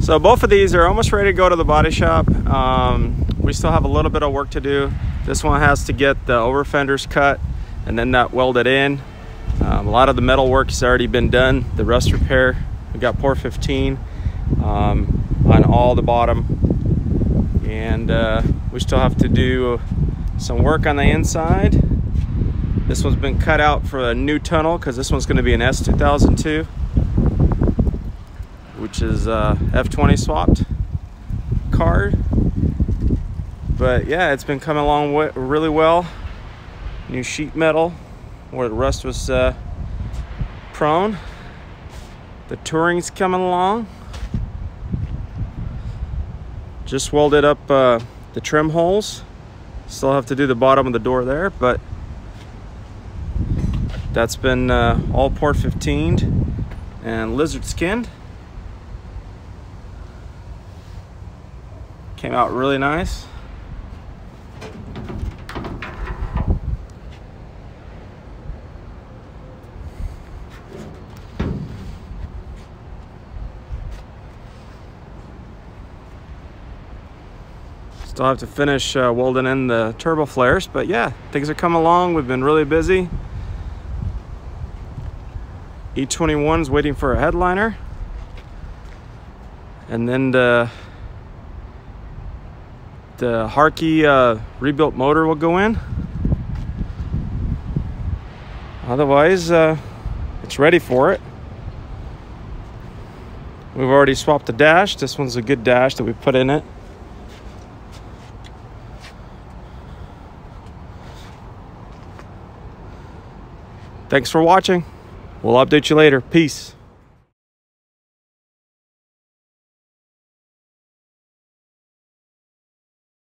So both of these are almost ready to go to the body shop. We still have a little bit of work to do. This one has to get the over fenders cut and then that welded in. A lot of the metal work has already been done. The rust repair, we got pour 15 on all the bottom, and we still have to do some work on the inside. This one's been cut out for a new tunnel because this one's going to be an S2002, which is F20 swapped card. But yeah, it's been coming along really well. New sheet metal where the rust was prone. The touring's coming along. Just welded up the trim holes. Still have to do the bottom of the door there, but that's been all pour 15'd and lizard skinned. Came out really nice. Still have to finish welding in the turbo flares, but yeah, things are coming along. We've been really busy. E21's waiting for a headliner, and then the hartge rebuilt motor will go in. Otherwise, it's ready for it. We've already swapped the dash. This one's a good dash that we put in it. Thanks for watching. We'll update you later. Peace.